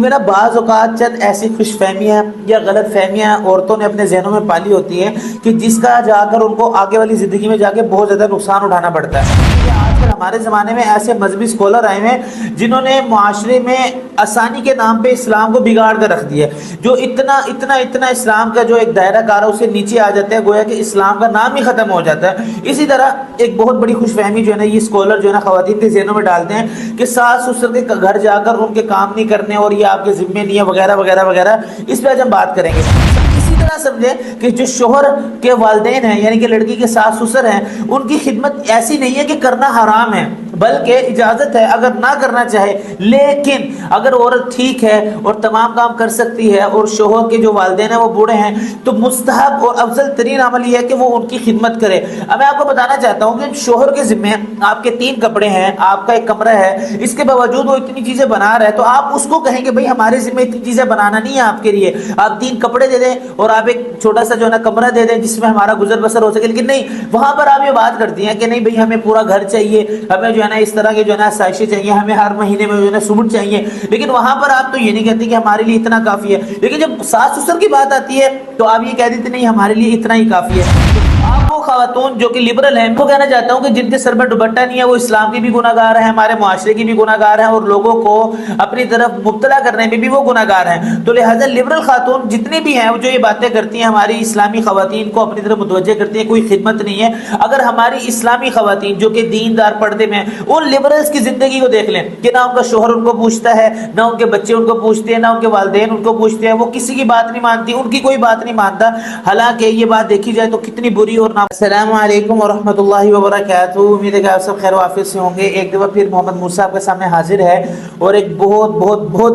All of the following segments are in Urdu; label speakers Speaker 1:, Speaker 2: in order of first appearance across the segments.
Speaker 1: کیونکہ نا بعض اوقات چند ایسی خوش فہمیاں یا غلط فہمیاں عورتوں نے اپنے ذہنوں میں پالی ہوتی ہیں کہ جس کا جا کر ان کو آگے والی زندگی میں جا کے بہت زیادہ نقصان اٹھانا پڑتا ہے۔ آج کل ہمارے زمانے میں ایسے مذہبی اسکالر آئے ہیں جنہوں نے معاشرے میں آسانی کے نام پہ اسلام کو بگاڑ کر رکھ دیا ہے، جو اتنا اسلام کا جو ایک دائرہ کار ہے اسے نیچے آ جاتا ہے، گویا کہ اسلام کا نام ہی ختم ہو جاتا ہے۔ اسی طرح ایک بہت بڑی خوش فہمی جو ہے نا یہ اسکالر جو ہے نا خواتین کے ذہنوں میں ڈالتے ہیں کہ ساس سسر کے گھر جا کر ان کے کام نہیں کرنے اور یہ آپ کے ذمے نہیں ہے وغیرہ وغیرہ وغیرہ۔ اس پہ آج ہم بات کریں گے۔ اسی طرح سمجھیں کہ جو شوہر کے والدین ہیں یعنی کہ لڑکی کے ساس سسر ہیں ان کی خدمت ایسی نہیں ہے کہ کرنا حرام ہے، بلکہ اجازت ہے اگر نہ کرنا چاہے، لیکن اگر عورت ٹھیک ہے اور تمام کام کر سکتی ہے اور شوہر کے جو والدین ہیں وہ بوڑھے ہیں تو مستحب اور افضل ترین عمل یہ ہے کہ وہ ان کی خدمت کرے۔ اب میں آپ کو بتانا چاہتا ہوں کہ شوہر کے ذمے آپ کے 3 کپڑے ہیں، آپ کا ایک کمرہ ہے، اس کے باوجود وہ اتنی چیزیں بنا رہا ہے تو آپ اس کو کہیں گے بھائی ہمارے ذمے اتنی چیزیں بنانا نہیں ہے آپ کے لیے، آپ 3 کپڑے دے دیں اور آپ ایک چھوٹا سا جو ہے نا کمرہ دے دیں جس میں ہمارا گزر بسر ہو سکے، لیکن نہیں، وہاں پر آپ یہ بات کرتی ہیں کہ نہیں بھائی ہمیں پورا گھر چاہیے، ہمیں جو ہے نا اس طرح کے جو ہے نا سائشیں چاہیے، ہمیں ہر مہینے میں جو ہے نا سوٹ چاہیے، لیکن وہاں پر آپ تو یہ نہیں کہتے کہ ہمارے لیے اتنا کافی ہے۔ لیکن جب ساس سسر کی بات آتی ہے تو آپ یہ کہہ دیتے نہیں ہمارے لیے اتنا ہی کافی ہے۔ آپ وہ خواتون جو کہ لبرل ہیں وہ کہنا چاہتا ہوں کہ جن کے سر میں دوپٹہ نہیں ہے وہ اسلام کی بھی گناہ گار ہیں، ہمارے معاشرے کی بھی گناہ گار ہیں اور لوگوں کو اپنی طرف مبتلا کرنے میں بھی وہ گناہ گار ہیں۔ تو لہٰذا لبرل خاتون جتنی بھی ہیں جو یہ باتیں کرتی ہیں ہماری اسلامی خواتین کو اپنی طرف متوجہ کرتی ہیں، کوئی خدمت نہیں ہے۔ اگر ہماری اسلامی خواتین جو کہ دیندار پردے میں ان لبرلز کی زندگی کو دیکھ لیں کہ نہ ان کا شوہر ان کو پوچھتا ہے، نہ ان کے بچے ان کو پوچھتے ہیں، نہ ان کے والدین ان کو پوچھتے ہیں، وہ کسی کی بات نہیں مانتی، ان کی کوئی بات نہیں مانتا، حالانکہ یہ بات دیکھی جائے تو کتنی بری اور السلام علیکم ورحمۃ اللہ وبرکاتہ۔ امید ہے کہ آپ سب خیر و عافیت سے ہوں گے۔ ایک دفعہ پھر محمد موسیٰ آپ کے سامنے حاضر ہے اور ایک بہت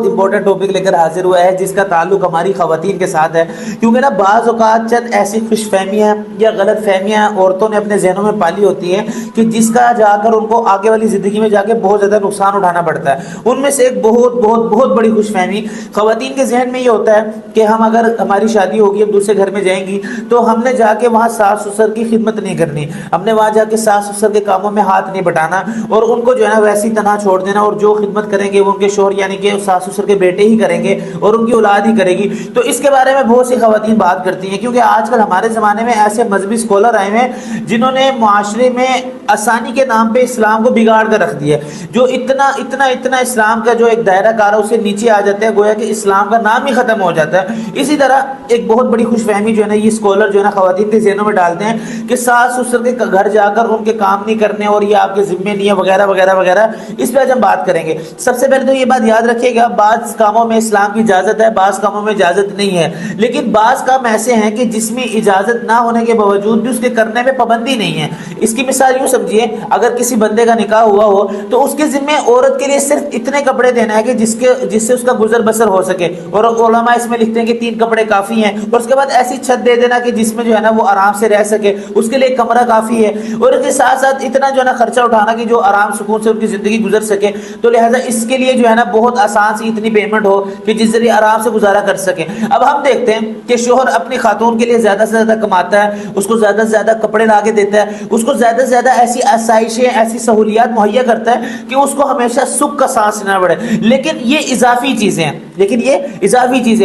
Speaker 1: امپورٹنٹ ٹاپک لے کر حاضر ہوا ہے جس کا تعلق ہماری خواتین کے ساتھ ہے، کیونکہ نا بعض اوقات چند ایسی خوش فہمیاں یا غلط فہمیاں عورتوں نے اپنے ذہنوں میں پالی ہوتی ہیں کہ جس کا جا کر ان کو آگے والی زندگی میں جا کے بہت زیادہ نقصان اٹھانا پڑتا ہے۔ ان میں سے ایک بہت بڑی خوش فہمی خواتین کے ذہن میں یہ ہوتا ہے کہ ہم اگر ہماری شادی ہوگی، ہم دوسرے گھر میں جائیں گی تو ہم نے جا کے وہاں ساس سسر کی خدمت نہیں کرنی، ہم نے وہاں جا کے ساس سسر کے کاموں میں ہاتھ نہیں بٹانا اور ان کو جو ہے نا ویسی تنہا چھوڑ دینا، اور جو خدمت کریں گے وہ ان کے شوہر یعنی کہ ساس سسر کے بیٹے ہی کریں گے اور ان کی اولاد ہی کرے گی۔ تو اس کے بارے میں بہت سی خواتین بات کرتی ہیں، کیونکہ آج کل ہمارے زمانے میں ایسے مذہبی اسکالر آئے ہیں جنہوں نے معاشرے میں آسانی کے نام پہ اسلام کو بگاڑ کر رکھ دیا ہے، جو اتنا اسلام کا جو ایک دائرہ کار ہے اسے نیچے آ جاتا ہے، گویا کہ اسلام کا نام ہی ختم ہو جاتا ہے۔ اسی طرح ایک بہت بڑی خوش فہمی جو ہے نا یہ اسکالر جو ہے نا خواتین کے ذہنوں میں ڈالتے ہیں کہ ساس سسر کے گھر جا کر ان کے کام نہیں کرنے اور یہ آپ کے ذمے نہیں ہے وغیرہ وغیرہ وغیرہ۔ اس پہ آج ہم بات کریں گے۔ سب سے پہلے تو یہ بات یاد رکھیے گا، بعض کاموں میں اسلام کی اجازت ہے، بعض کاموں میں اجازت نہیں ہے، لیکن بعض کام ایسے ہیں کہ جس میں اجازت نہ ہونے کے باوجود بھی اس کے کرنے میں پابندی نہیں ہے۔ اس کی مثال یوں سمجھیے، اگر کسی بندے کا نکاح ہوا ہو تو اس کے ذمے عورت کے لیے صرف اتنے کپڑے دینا ہے کہ جس سے اس کا گزر بسر ہو سکے، اور علماء اس میں لکھتے ہیں کہ 3 کپڑے کافی ہیں، اور اس کے بعد ایسی چھت دے دینا کہ جس میں جو ہے نا وہ آرام سے رہ سکے، اس کے لیے ایک کمرہ کافی ہے، اور اس کے ساتھ ساتھ اتنا جو ہے نا خرچہ اٹھانا کہ جو آرام سکون سے ان کی زندگی گزر سکے۔ تو لہٰذا اس کے لیے جو ہے نا بہت آسان سی اتنی پیمنٹ ہو کہ جس ذریعے آرام سے گزارا کر سکے۔ اب ہم دیکھتے ہیں کہ شوہر اپنی خاتون کے لیے زیادہ سے زیادہ کماتا ہے، اس کو زیادہ سے زیادہ کپڑے لا کے دیتا ہے، اس کو زیادہ سے زیادہ ایسی آسائشیں، ایسی سہولیات مہیا کرتا ہے کہ اس کو ہمیشہ سکھ کا سانس لینا پڑے، لیکن یہ اضافی چیزیں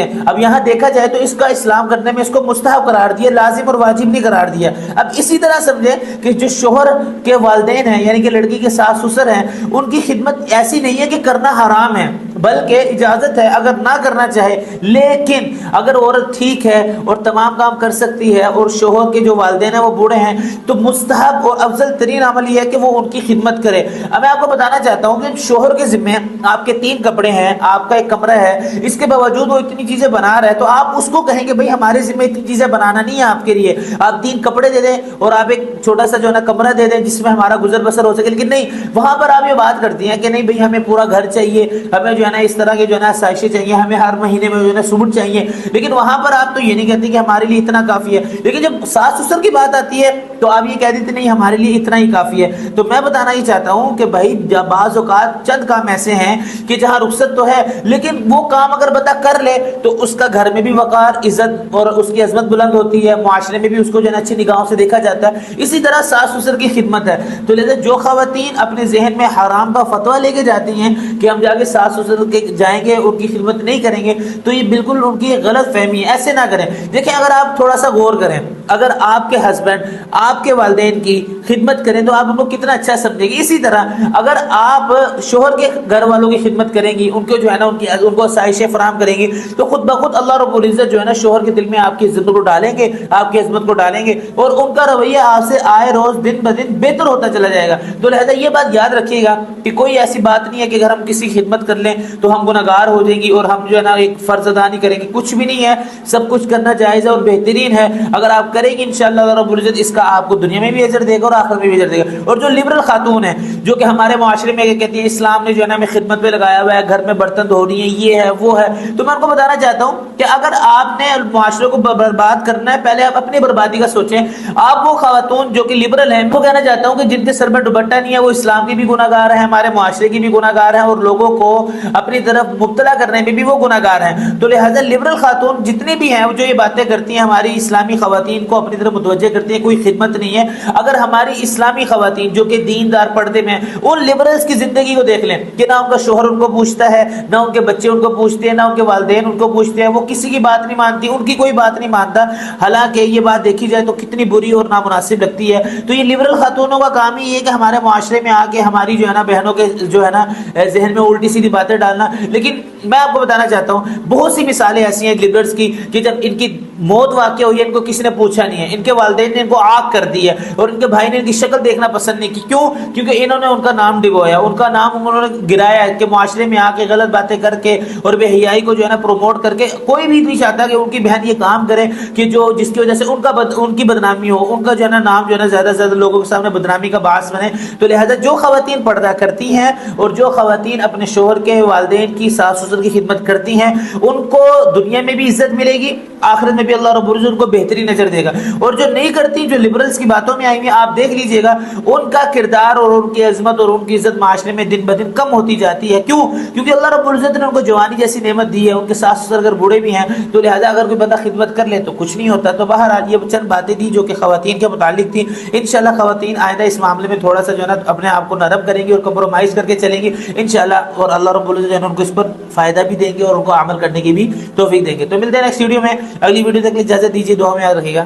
Speaker 1: ہیں، اب یہاں دیکھا جائے تو اس کا اسلام کرنے میں اس کو مستحب قرار دیا، لازم اور واجب نہیں قرار دیا۔ اب اسی طرح سمجھیں کہ جو شوہر کے والدین ہیں یعنی کہ لڑکی کے ساس سسر ہیں ان کی خدمت ایسی نہیں ہے کہ کرنا حرام ہے، بلکہ اجازت ہے اگر نہ کرنا چاہے، لیکن اگر عورت ٹھیک ہے اور تمام کام کر سکتی ہے اور شوہر کے جو والدین ہیں وہ بوڑھے ہیں تو مستحب اور افضل ترین عمل یہ ہے کہ وہ ان کی خدمت کرے۔ اب میں آپ کو بتانا چاہتا ہوں کہ شوہر کے ذمے آپ کے 3 کپڑے ہیں، آپ کا ایک کمرہ ہے، اس کے باوجود وہ اتنی چیزیں بنا رہا ہے تو آپ اس کو کہیں کہ بھائی ہمارے ذمہ اتنی چیزیں بنانا نہیں ہے آپ کے لیے، آپ 3 کپڑے دے دیں اور آپ ایک چھوٹا سا جو ہے نا کمرہ دے دیں جس میں ہمارا گزر بسر ہو سکے، لیکن نہیں، وہاں پر آپ یہ بات کرتی ہیں کہ نہیں بھائی ہمیں پورا گھر چاہیے، ہمیں جو ہے نا اس طرح کے جو ہے نا سائشیں چاہیے، ہمیں ہر مہینے میں جو ہے نا سوٹ چاہیے، لیکن وہاں پر آپ تو یہ نہیں کہتی کہ ہمارے لیے اتنا کافی ہے۔ لیکن جب ساس سسر کی بات آتی ہے تو آپ یہ کہہ دیتے نہیں ہمارے لیے اتنا ہی کافی ہے۔ تو میں بتانا ہی چاہتا ہوں کہ بھائی بعض اوقات چند کام ایسے ہیں کہ جہاں رخصت تو ہے لیکن وہ کام اگر بندہ کر لے تو اس کا گھر میں بھی وقار، عزت اور اس کی عظمت بلند ہوتی ہے، معاشرے میں بھی اس کو جو ہے اچھی نگاہوں سے دیکھا جاتا ہے۔ اسی طرح ساس سسر کی خدمت ہے۔ تو لہذا جو خواتین اپنے ذہن میں حرام کا فتویٰ لے کے جاتی ہیں کہ ہم جا کے ساس سسر کے جائیں گے ان کی خدمت نہیں کریں گے تو یہ بالکل ان کی غلط فہمی ہے، ایسے نہ کریں۔ دیکھیں اگر آپ تھوڑا سا غور کریں، اگر آپ کے ہسبینڈ آپ کے والدین کی خدمت کریں تو آپ ان کو کتنا اچھا سمجھیں گے، اسی طرح اگر آپ شوہر کے گھر والوں کی خدمت کریں گی، ان کو جو ہے نا ان کو آسائشیں فراہم کریں گی تو خود بخود اللہ رب العزت جو ہے نا شوہر کے دل میں آپ کی عزت کو ڈالیں گے، آپ کی عظمت کو ڈالیں گے، اور ان کا رویہ آپ سے آئے روز دن بدن بہتر ہوتا چلا جائے گا۔ تو لہذا یہ بات یاد رکھیے گا کہ کوئی ایسی بات نہیں ہے کہ اگر ہم کسی کی خدمت کر لیں تو ہم گناہگار ہو جائیں گی اور ہم جو ہے نا ایک فرض ادا نہیں کریں گے، کچھ بھی نہیں ہے، سب کچھ کرنا جائز ہے اور بہترین ہے۔ اگر آپ کریں گے انشاءاللہ اللہ رب العزت اس کا آپ کو دنیا میں بھی اجر دے گا اور آخرت میں بھی اجر دے گا۔ اور جو لبرل خاتون ہیں جو کہ ہمارے معاشرے میں کہتی ہے اسلام نے جو ہے نا ہمیں خدمت پہ لگایا ہوا ہے، گھر میں برتن دھو رہی ہیں، یہ ہے وہ ہے، تو میں ان کو بتانا چاہتا ہوں کہ اگر آپ نے معاشرے کو برباد کرنا ہے پہلے آپ اپنی بربادی کا سوچیں۔ آپ وہ خواتون جو کہ لبرل ہیں وہ کہنا چاہتا ہوں کہ جن کے سر میں دوپٹہ نہیں ہے وہ اسلام کی بھی گناہگار ہیں، ہمارے معاشرے کی بھی گناہگار ہیں، اور لوگوں کو اپنی طرف مبتلا کرنے میں بھی وہ گناہگار ہیں۔ تو لہذا لبرل خاتون جتنی بھی ہیں جو یہ باتیں کرتی ہیں ہماری اسلامی خواتین کو اپنی طرف متوجہ کرتی ہیں، کوئی خدمت نہیں ہے۔ اگر ہماری اسلامی خواتین جو کہ دیندار پردے میں ان لبرلز کی زندگی کو دیکھ لیں کہ نہ ان کا شوہر ان کو پوچھتا ہے، نہ ان کے بچے ان کو پوچھتے ہیں، نہ ان کے والدین ان کو پوچھتے ہیں، وہ کسی کی بات نہیں مانتی، ان کی کوئی بات نہیں مانتا، حالانکہ یہ بات دیکھی جائے تو کتنی بری اور نامناسب لگتی ہے۔ تو یہ لبرل خاتونوں کا کام ہی یہ ہے کہ ہمارے معاشرے میں آ کے ہماری جو ہے نا بہنوں کے جو ہے نا ذہن میں الٹی سیدھی باتیں ڈالنا۔ لیکن میں آپ کو بتانا چاہتا ہوں بہت سی مثالیں ایسی ہیں لبرلز کی کہ جب ان کی موت واقع ہوئی ہے ان کو کسی نے پوچھا نہیں ہے، ان کے والدین نے ان کو آگ کر دی ہے اور ان کے بھائی نے ان کی شکل دیکھنا پسند نہیں کی۔ کیوں؟ کیونکہ انہوں نے ان کا نام ڈبویا، ان کا نام انہوں نے گرایا ہے کہ معاشرے میں آ کے غلط باتیں کر کے اور بے حیائی کو جو ہے نا پروموٹ کر کے کوئی بھی نہیں چاہتا کہ ان کی بہن یہ کام کرے کہ جو جس کی وجہ سے ان کی بدنامی ہو، ان کا جو ہے نا نام جو ہے نا زیادہ سے زیادہ لوگوں کے سامنے بدنامی کا باعث بنے۔ تو لہذا جو خواتین پردہ کرتی ہیں اور جو خواتین اپنے شوہر کے والدین کی ساس سسر کی خدمت کرتی ہیں ان کو دنیا میں بھی عزت ملے گی، آخرت میں بھی اللہ رب العزت ان کو بہترین نظر دے گا۔ اور جو نہیں کرتی، جو لبرلز کی باتوں میں آئی ہیں، آپ دیکھ لیجئے گا ان کا کردار اور ان کی عظمت اور ان کی عزت معاشرے میں دن بدن کم ہوتی جاتی ہے۔ کیوں؟ کیونکہ اللہ رب العزت نے ان کو جوانی جیسی نعمت دی ہے، ان کے ساس سسر اگر بوڑھے بھی ہیں تو لہذا اگر کوئی بندہ خدمت کر لے تو کچھ نہیں ہوتا۔ تو بہرحال یہ چند باتیں تھی جو کہ خواتین کے متعلق تھی۔ انشاءاللہ خواتین آئندہ اس معاملے میں تھوڑا سا جو ہے نا اپنے آپ کو نرم کریں گی اور کمپرومائز کر کے چلیں گی انشاءاللہ، اور اللہ رب العزت ان کو اس پر فائدہ بھی دیں گے اور ان کو عمل کرنے کی بھی توفیق دیں گے۔ تو ملتے ہیں نیکسٹ ویڈیو میں، اگلی ویڈیو تک اجازت دیجیے، دعا میں یاد رکھیے گا۔